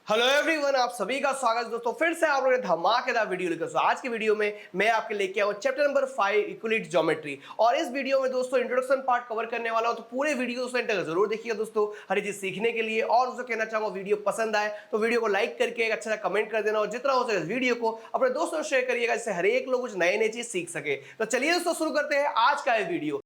Hello everyone, आप सभी का स्वागत है दोस्तों। फिर से आप लोगों ने धमाकेदार वीडियो लेकर। आज की वीडियो में मैं आपके लेके आया हूं चैप्टर नंबर 5 यूक्लिड्स ज्योमेट्री। और इस वीडियो में दोस्तों इंट्रोडक्शन पार्ट कवर करने वाला हूं, तो पूरे वीडियो को एंड तक जरूर देखिएगा दोस्तों, हर चीज सीखने के लिए। और दोस्तों कहना चाहूंगा, वीडियो पसंद आए तो वीडियो को लाइक करके एक अच्छा सा कमेंट कर देना, और जितना हो सके इस वीडियो को अपने दोस्तों शेयर करिएगा, जिससे हर एक लोग कुछ नए नई चीज सीख सके। तो चलिए दोस्तों शुरू करते हैं आज का ये वीडियो।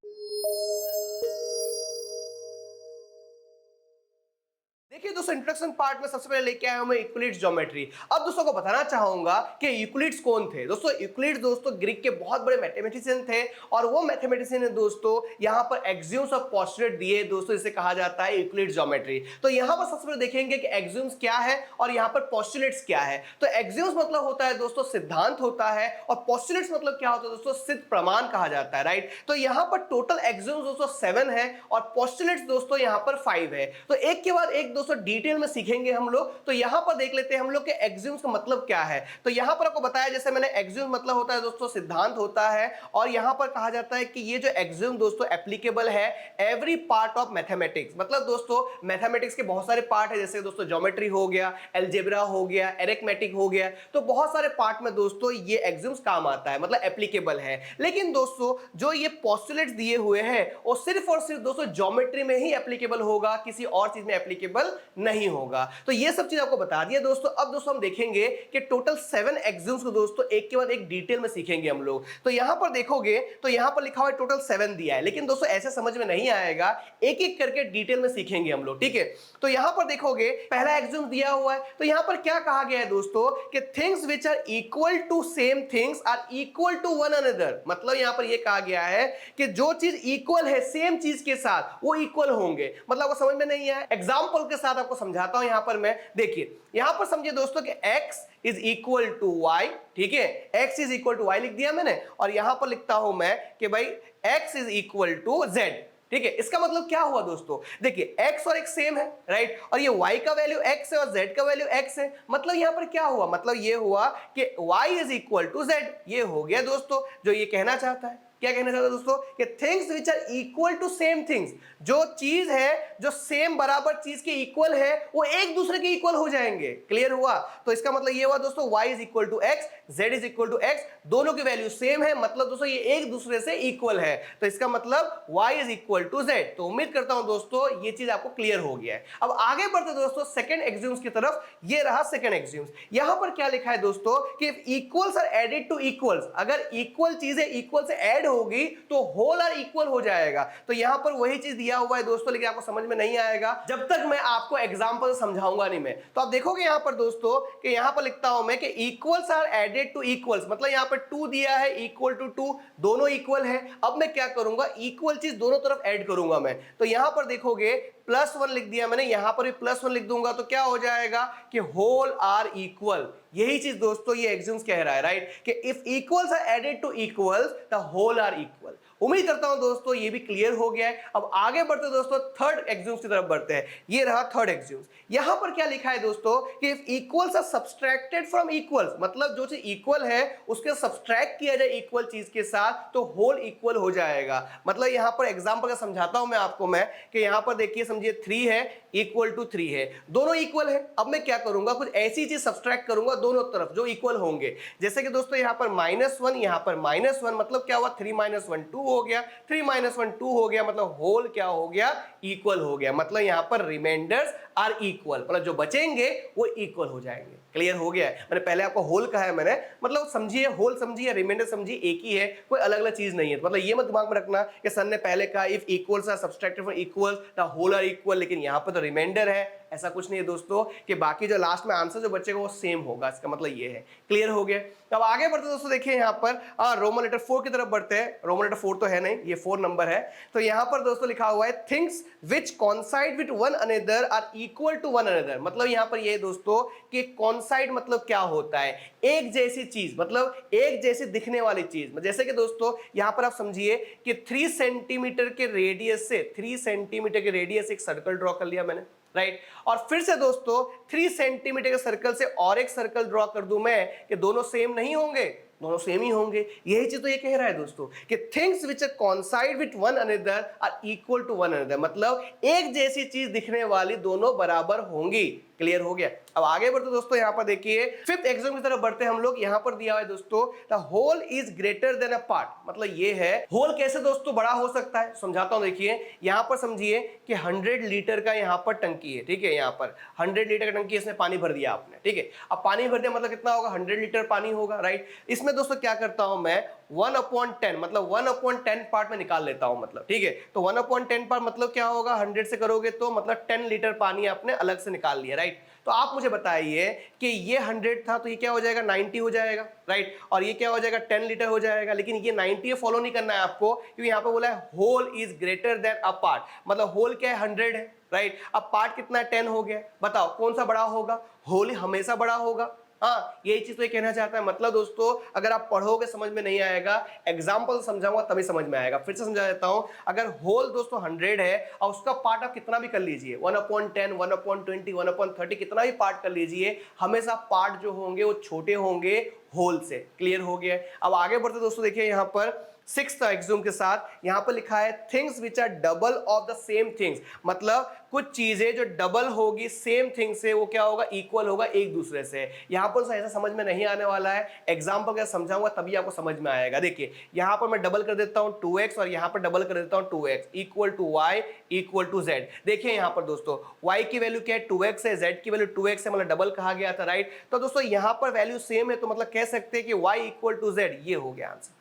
देखिए दोस्तों, इंट्रोडक्शन पार्ट में सबसे पहले लेके आया हूं मैं यूक्लिड्स ज्योमेट्री। अब दोस्तों को बताना चाहूंगा कि यूक्लिड्स कौन थे। दोस्तों यूक्लिड्स दोस्तों ग्रीक के बहुत बड़े मैथमेटिशियन थे, और वो मैथमेटिशियन ने दोस्तों यहां पर एक्सियम्स और पोस्टुलेट दिए दोस्तों, इसे कहा जाता है यूक्लिड्स ज्योमेट्री। तो यहां पर सबसे पहले देखेंगे कि एक्सियम्स क्या है और यहां पर पोस्टुलेट्स क्या है। तो एक्सियम्स मतलब होता है दोस्तों सिद्धांत होता है, और पोस्टुलेट्स मतलब क्या होता है दोस्तों, सिद्ध प्रमाण कहा जाता है, राइट। तो यहां पर टोटल एक्सियम्स दोस्तों 7 है, और पोस्टुलेट्स दोस्तों यहां पर 5 है। तो एक के बाद एक दोस्तों डिटेल में सीखेंगे हम लोग। तो यहां पर देख लेते हैं हम लोग के एक्सियम्स का मतलब क्या है। तो यहां पर आपको बताया, जैसे मैंने एक्सियम मतलब होता है दोस्तों सिद्धांत होता है, और यहां पर कहा जाता है कि ये जो एक्सियम दोस्तों एप्लीकेबल है एवरी पार्ट ऑफ मैथमेटिक्स। मतलब दोस्तों मैथमेटिक्स के बहुत सारे पार्ट है, जैसे दोस्तों ज्योमेट्री हो गया, अलजेब्रा हो गया, अरिथमेटिक हो गया, तो बहुत सारे पार्ट में दोस्तों ये एक्सियम्स काम आता है, मतलब एप्लीकेबल है। लेकिन दोस्तों जो ये पोस्टुलेट्स दिए हुए हैं वो सिर्फ और सिर्फ दोस्तों ज्योमेट्री में ही एप्लीकेबल होगा, किसी और चीज में एप्लीकेबल नहीं होगा। तो ये सब चीज आपको बता दिया दोस्तों। अब दोस्तों हम देखेंगे कि टोटल 7 एक्सियम्स को दोस्तों एक के बाद एक डिटेल में सीखेंगे हम लोग। तो यहां पर देखोगे तो यहां पर लिखा हुआ है टोटल 7 दिया है, लेकिन दोस्तों ऐसे समझ में नहीं आएगा, एक एक करके डिटेल में सीखेंगे हम लोग, ठीक है। तो यहां पर देखोगे पहला एक्सियम दिया हुआ है, तो यहां पर क्या कहा गया है दोस्तों कि things which are equal to same things are equal to one another. मतलब यहां पर यह कहा गया है कि जो चीज इक्वल है सेम चीज के साथ वो इक्वल होंगे। मतलब आपको समझ में नहीं है, एग्जांपल के साथ आपको समझाता हूं। यहां पर मैं देखिए, यहां पर समझिए दोस्तों कि x is equal to y, ठीक है, x is equal to y लिख दिया मैंने, और यहां पर लिखता हूं मैं कि भाई x is equal to z, ठीक है। इसका मतलब क्या हुआ दोस्तों, देखिए x और x सेम है, राइट, और ये y का वैल्यू x है और z का वैल्यू x है। मतलब यहां पर क्या हुआ, मतलब ये हुआ कि y is equal to z। ये हो गया दोस्तों जो ये कहना चाहता है। क्या कहना चाहता है दोस्तों कि things which are equal to same things, जो चीज है जो सेम बराबर चीज के इक्वल है वो एक दूसरे के इक्वल हो जाएंगे। क्लियर हुआ। तो इसका मतलब ये हुआ दोस्तों y is equal to x, z is equal to x, दोनों की वैल्यू सेम है, मतलब दोस्तों ये एक दूसरे से इक्वल है। तो इसका मतलब y is equal to z। तो उम्मीद करता हूं दोस्तों ये चीज आपको क्लियर हो गया है। अब आगे बढ़ते दोस्तों सेकंड एक्सियम्स की तरफ। ये रहा सेकंड एक्सियम्स। यहां पर क्या लिखा है दोस्तों कि if equals are added to equals, अगर इक्वल चीजें इक्वल से ऐड होगी तो होल आर इक्वल हो जाएगा। तो यहां पर वही चीज दिया हुआ है दोस्तों, लेकिन आपको समझ में नहीं आएगा जब तक मैं आपको एग्जांपल समझाऊंगा नहीं मैं। तो आप देखोगे यहां पर दोस्तों कि यहां पर लिखता हूं मैं कि equals are added to equals, मतलब यहां पर 2 दिया है, इक्वल टू 2, दोनों इक्वल है। अब मैं क्या करूंगा, इक्वल चीज दोनों तरफ ऐड करूंगा मैं। तो यहां पर देखोगे +1 लिख दिया मैंने, यहां पर भी +1 लिख दूंगा, तो क्या हो जाएगा कि होल आर इक्वल। यही चीज दोस्तों ये एक्सियम्स कह रहा है, राइट, कि if equals are added to equals the whole are equal. उम्मीद करता हूं दोस्तों ये भी क्लियर हो गया है। अब आगे बढ़ते दोस्तों थर्ड एक्सियम्स की तरफ बढ़ते हैं। ये रहा थर्ड एक्सियम्स। यहां पर क्या लिखा है दोस्तों कि if equals are subtracted from equals, मतलब जो चीज इक्वल है उसके सब्सट्रैक्ट किया जाए इक्वल चीज के साथ तो होल इक्वल हो जाएगा। मतलब यहां पर एग्जांपल का समझाता हूं मैं आपको मैं कि यहां पर देखिए, समझिए 3 है इक्वल टू 3 है, दोनों इक्वल है। अब मैं क्या करूंगा, कुछ ऐसी चीज सब्सट्रैक्ट करूंगा दोनों तरफ जो इक्वल होंगे। जैसे कि दोस्तों यहां पर -1, यहां पर -1, मतलब क्या हुआ, 3 - 1 2 हो गया, 3 - 1 2 हो गया, मतलब होल क्या हो गया, इक्वल हो गया। मतलब यहां पर रिमाइंडर्स आर इक्वल, मतलब जो बचेंगे वो इक्वल हो जाएंगे। क्लियर हो गया है। मैंने पहले आपको होल कहा है मैंने, मतलब समझिए होल समझिए, रिमाइंडर समझिए, एक ही है, कोई अलग अलग चीज नहीं है। मतलब ये मत दिमाग में रखना कि सर ने पहले कहा if equals are subtracted from equals the whole are equal, लेकिन यहां पर तो रिमाइंडर है। ऐसा कुछ नहीं है दोस्तों कि बाकी जो लास्ट में आंसर जो बचेगा वो सेम होगा। इसका मतलब ये है। क्लियर हो गया। अब आगे बढ़ते दोस्तों देखिए यहां पर रोमन लेटर 4 की तरफ बढ़ते हैं। रोमन लेटर 4 तो है नहीं, ये 4 नंबर है। तो यहां पर दोस्तों लिखा हुआ है things which coincide with one another are equal to one another. मतलब यहां पर ये दोस्तों कि कोइंसाइड मतलब क्या होता है, एक जैसी चीज, मतलब एक जैसी दिखने वाली चीज। जैसे कि दोस्तों यहां पर आप समझिए कि 3 सेंटीमीटर के रेडियस से 3 सेंटीमीटर के रेडियस एक सर्कल ड्रॉ कर लिया मैंने, राइट। और फिर से दोस्तों 3 सेंटीमीटर के सर्कल से और एक सर्कल ड्रॉ कर दूं मैं, कि दोनों सेम नहीं होंगे, दोनों सेम ही होंगे। यही चीज तो ये कह रहा है दोस्तों कि things which are coincide with one another are equal to one another, मतलब एक जैसी चीज दिखने वाली दोनों बराबर होंगी। क्लियर हो गया। अब आगे बढ़ते दोस्तों, यहाँ पर देखिए फिफ्थ एग्जाम की तरफ बढ़ते हैं हम लोग। यहाँ पर दिया हुआ है दोस्तों the whole is greater than a part, मतलब ये है होल कैसे दोस्तों बड़ा हो सकता है, समझाता हूं। देखिए यहाँ पर समझिए कि 100 लीटर का यहाँ पर टंकी है, ठीक है, यहाँ पर 100 लीटर का टंकी, इसमें पानी भर दिया आपने, ठीक है। अब पानी भर दिया मतलब कितना होगा, 100 लीटर पानी होगा, राइट। इसमें दोस्तों क्या करता हूं मैं, 1/10 मतलब 1/10 पार्ट में निकाल लेता हूं, मतलब ठीक है। तो 1/10 पार्ट मतलब क्या होगा, 100 से करोगे तो मतलब 10 लीटर पानी आपने अलग से निकाल लिया, राइट। तो आप मुझे बताइए कि ये 100 था तो ये क्या हो जाएगा, 90 हो जाएगा, राइट। और ये क्या हो जाएगा, 10 लीटर हो जाएगा। लेकिन ये 90 फॉलो नहीं करना है आपको, क्योंकि यहाँ पे बोला है whole is greater than a part, मतलब होल क्या है, 100 है, राइट। अब पार्ट कितना है, 10 हो गया। बताओ कौन सा बड़ा होगा, होल हमेशा बड़ा होगा। हाँ, यही चीज तो ये कहना चाहता है। मतलब दोस्तों अगर आप पढ़ोगे समझ में नहीं आएगा, एग्जाम्पल समझाऊंगा तभी समझ में आएगा। फिर से समझा देता हूं, अगर होल दोस्तों 100 है और उसका पार्ट आप कितना भी कर लीजिए, 1/10, 1/20, 1/30, कितना भी पार्ट कर लीजिए, हमेशा पार्ट जो होंगे वो छोटे होंगे होल से। क्लियर हो गया। अब आगे बढ़ते दोस्तों, देखिए यहाँ पर सिक्स्थ एग्जाम के साथ यहाँ पर लिखा है things which are double of the same things, मतलब कुछ चीजें जो डबल होगी सेम थिंग से, वो क्या होगा, इक्वल होगा एक दूसरे से। यहाँ पर ऐसा समझ में नहीं आने वाला है, एग्जाम्पल का समझाऊंगा तभी आपको समझ में आएगा। देखिए यहाँ पर मैं डबल कर देता हूँ 2x और यहाँ पर डबल कर देता हूँ 2x equal to y equal to z। देखिए यहाँ पर दोस्तों y की वैल्यू क्या है, 2x है, z की वैल्यू 2x है, मतलब डबल कहा गया था, राइट। तो दोस्तों यहाँ पर वैल्यू सेम है तो मतलब कह सकते हैं कि y इक्वल टू z, ये हो गया आंसर।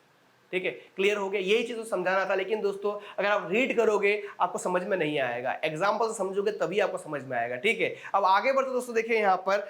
ठीक है, क्लियर हो गया। यही चीज तो समझाना था। लेकिन दोस्तों अगर आप रीड करोगे आपको समझ में नहीं आएगा, एग्जांपल से समझोगे तभी आपको समझ में आएगा, ठीक है। अब आगे बढ़ते दोस्तों, देखिए यहाँ पर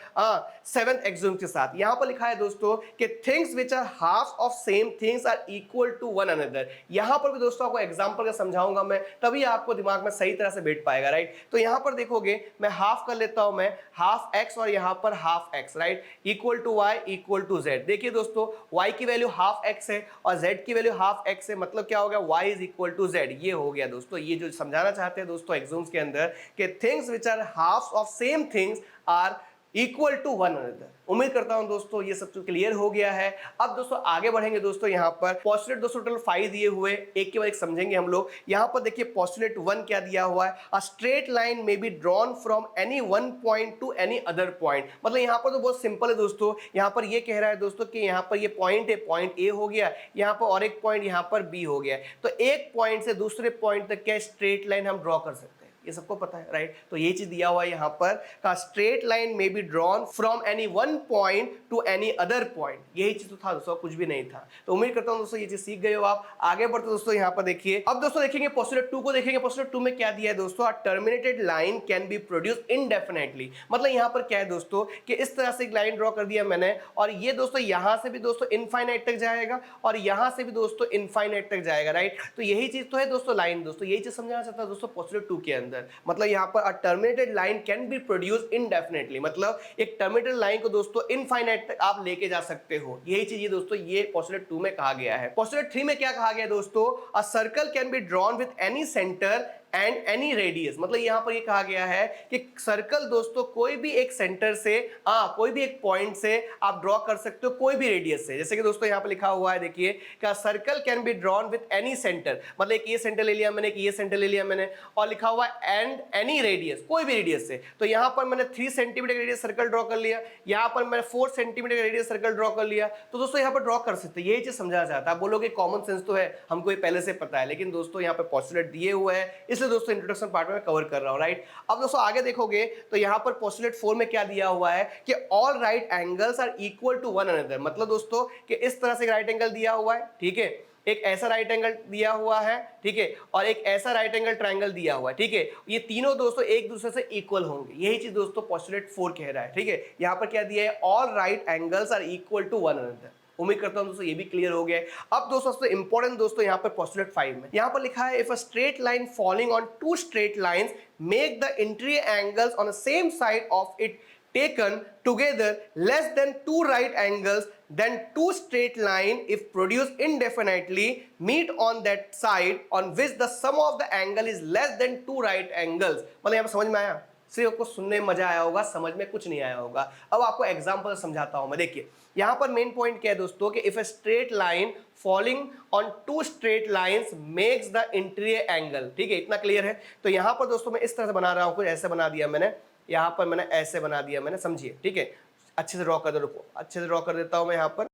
सेवेंथ एग्जाम के साथ यहाँ पर लिखा है दोस्तों कि things which are half of same things are equal to one another. यहाँ पर भी दोस्तों आपको एग्जांपल का समझाऊंगा मैं, तभी आपको दिमाग में सही तरह से बैठ पाएगा, राइट। तो यहाँ पर देखोगे मैं हाफ कर लेता हूं, मैं हाफ एक्स और यहाँ पर half X, right, equal to Y equal to Z. देखिए दोस्तों वाई की वैल्यू हाफ एक्स है और जेड की वैल्यू हाफ एक्स है, मतलब क्या हो गया, y is equal to Z. ये हो गया दोस्तों, ये जो समझाना चाहते हैं दोस्तों एग्जाम्स के अंदर कि things which are half of same things are equal to one another. उम्मीद करता हूं दोस्तों ये सब क्लियर हो गया है। अब दोस्तों आगे बढ़ेंगे दोस्तों, यहाँ पर पोस्टुलेट दोस्तों टोटल 5 दिए हुए, एक के बाद एक समझेंगे हम लोग। यहाँ पर देखिए पोस्टुलेट 1 क्या दिया हुआ है, अ स्ट्रेट लाइन में be drawn from any one point two any other point. मतलब यहाँ पर तो बहुत सिंपल है दोस्तों, यहाँ पर ये कह रहा है दोस्तों कि यहाँ पर ये पॉइंट है, पॉइंट ए हो गया, यहाँ पर और एक पॉइंट यहाँ पर बी हो गया, तो एक पॉइंट से दूसरे पॉइंट तक क्या स्ट्रेट लाइन हम ड्रॉ कर सकते हैं, ये सबको पता है, राइट। तो ये चीज दिया हुआ है यहाँ पर का स्ट्रेट लाइन में be drawn from any one point two any other point. यही चीज तो था दोस्तों, कुछ भी नहीं था। तो उम्मीद करता हूं दोस्तों ये चीज सीख गए हो आप। आगे बढ़ते दोस्तों, यहाँ पर देखिए, अब दोस्तों देखेंगे पोस्टुलेट 2 को देखेंगे। पोस्टुलेट 2 में क्या दिया है दोस्तों, terminated line can be produce indefinitely. मतलब यहाँ पर क्या है दोस्तों कि इस तरह से एक लाइन ड्रॉ कर दिया मैंने, और ये दोस्तों यहां से भी दोस्तों इनफाइनाइट तक जाएगा और यहां से भी दोस्तों इनफाइनाइट तक जाएगा, राइट। तो यही चीज तो है दोस्तों लाइन, दोस्तों यही चीज समझाना चाहता है दोस्तों पोस्टुलेट 2 के अंदर। मतलब यहाँ पर a terminated line can be produce indefinitely, मतलब एक टर्मिनेटेड लाइन को दोस्तों इनफाइनाइट तक आप लेके जा सकते हो। यही चीज ये दोस्तों ये पोस्टुलेट 2 में कहा गया है। पोस्टुलेट 3 में क्या कहा गया दोस्तों, a circle can be drawn with any centre and any radius. मतलब यहां पर ये कहा गया है कि सर्कल दोस्तों कोई भी एक सेंटर से कोई भी एक पॉइंट से आप ड्रॉ कर सकते हो, कोई भी रेडियस से। जैसे कि दोस्तों यहां पर लिखा हुआ है, देखिए क्या circle can be drawn with any centre, मतलब एक ये सेंटर ले लिया मैंने, एक ये सेंटर ले लिया मैंने, और लिखा हुआ है एंड एनी रेडियस, कोई भी रेडियस से। तो यहां पर मैंने 3 सेंटीमीटर का रेडियस सर्कल ड्रॉ कर लिया, यहां पर मैंने 4 सेंटीमीटर का रेडियस सर्कल ड्रॉ कर लिया। तो दोस्तों यहां पर ड्रॉ कर सकते हैं, यही चीज समझाना चाहता है। आप बोलोगे कॉमन सेंस तो है, हमको ये पहले से पता है, लेकिन दोस्तों यहां पर पोस्टुलेट दिए हुए हैं, इसलिए दोस्तों इंट्रोडक्शन पार्ट में कवर कर रहा हूं, राइट। अब दोस्तों आगे देखोगे तो यहां पर पोस्टुलेट 4 में क्या दिया हुआ है कि all right angles are equal to one another. मतलब दोस्तों कि इस तरह से राइट एंगल दिया हुआ है, ठीक है, एक ऐसा राइट एंगल दिया हुआ है, ठीक है, और एक ऐसा राइट एंगल ट्रायंगल दिया हुआ है, ठीक है, ये तीनों दोस्तों एक दूसरे से इक्वल होंगे। यही चीज दोस्तों पोस्टुलेट 4 कह रहा है, ठीक है। यहां पर क्या दिया है, all right angles are equal to one another. उम्मीद करता हूं दोस्तों ये भी क्लियर हो गया है। अब दोस्तों सबसे इंपॉर्टेंट दोस्तों यहाँ पर पोस्टुलेट 5 में यहाँ पर लिखा है, if a straight line falling on two straight lines make the interior angles on the same side of it taken together less than 2 right angles, then 2 straight line if produced indefinitely meet on that side on which the sum of the angle is less than 2 right angles। मतलब यहाँ पर समझ में आया, सिर्फ आपको सुनने में मजा आया होगा, समझ में कुछ नहीं आया होगा। अब आपको एग्जांपल समझाता हूं मैं। देखिए यहाँ पर मेन पॉइंट क्या है दोस्तों कि if a straight line falling on two straight lines makes the interior angle, ठीक है, इतना क्लियर है। तो यहाँ पर दोस्तों मैं इस तरह से बना रहा हूं, कुछ ऐसे बना दिया मैंने, यहाँ पर मैंने ऐसे बना दिया मैंने, समझिए, ठीक है। अच्छे से ड्रॉ कर दो, रुको अच्छे से ड्रॉ कर देता हूँ मैं यहाँ पर,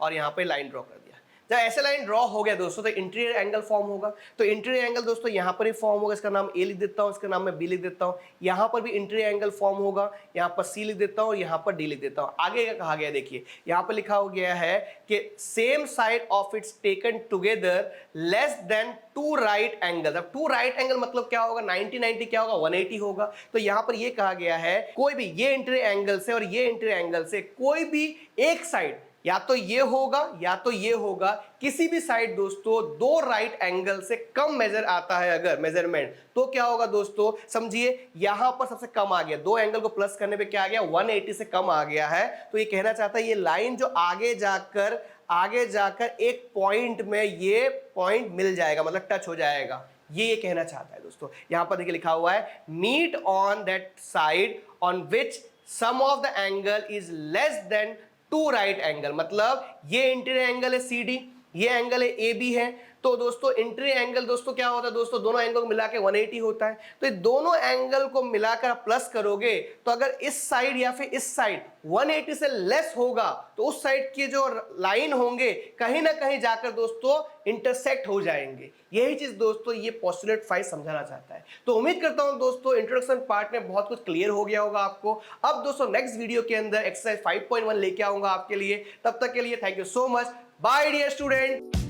और यहाँ पे लाइन ड्रॉ कर दिया। जब ऐसे लाइन ड्रॉ हो गया दोस्तों तो इंटीरियर एंगल फॉर्म होगा। तो इंटीरियर एंगल दोस्तों यहाँ पर ही फॉर्म होगा, इसका नाम ए लिख देता हूँ, इसका नाम मैं बी लिख देता हूँ। यहाँ पर भी इंटीरियर एंगल फॉर्म होगा, यहाँ पर सी लिख देता हूँ, यहाँ पर डी लिख देता हूँ। आगे क्या कहा गया देखिए, यहाँ पर लिखा हो गया है कि same side of its taken together less than two right angle. अब टू राइट एंगल मतलब क्या होगा, 90 क्या होगा, 180 होगा। तो यहाँ पर ये कहा गया है कोई भी ये इंटीरियर एंगल से और ये इंटीरियर एंगल से कोई भी एक साइड, या तो ये होगा या तो ये होगा, किसी भी साइड दोस्तों दो राइट एंगल से कम मेजर आता है अगर मेजरमेंट, तो क्या होगा दोस्तों, समझिए यहां पर सबसे कम आ गया, दो एंगल को प्लस करने पे क्या आ गया, 180 से कम आ गया है। तो ये कहना चाहता है ये लाइन जो आगे जाकर एक पॉइंट में ये पॉइंट मिल जाएगा, मतलब टच हो जाएगा, ये कहना चाहता है दोस्तों। यहां पर देखिए लिखा हुआ है meet on that side on which sum of the angle is less than two right angle. मतलब ये इंटीरियर एंगल है CD, ये एंगल है AB है। तो दोस्तों इंटीरियर एंगल दोस्तों क्या होता है दोस्तों, दोनों एंगल को मिला के 180 होता है। तो ये दोनों एंगल को मिलाकर प्लस करोगे तो अगर इस साइड या फिर इस साइड 180 से लेस होगा तो उस साइड के जो लाइन होंगे कहीं ना कहीं जाकर दोस्तों इंटरसेक्ट हो जाएंगे। यही चीज दोस्तों ये पोस्टुलेट 5 समझाना चाहता है। तो उम्मीद करता हूं दोस्तों इंट्रोडक्शन पार्ट में बहुत कुछ क्लियर हो गया होगा आपको। अब दोस्तों नेक्स्ट वीडियो के अंदर एक्सरसाइज 5.1 लेके आऊंगा आपके लिए। तब तक के लिए thank you so much, bye dear student.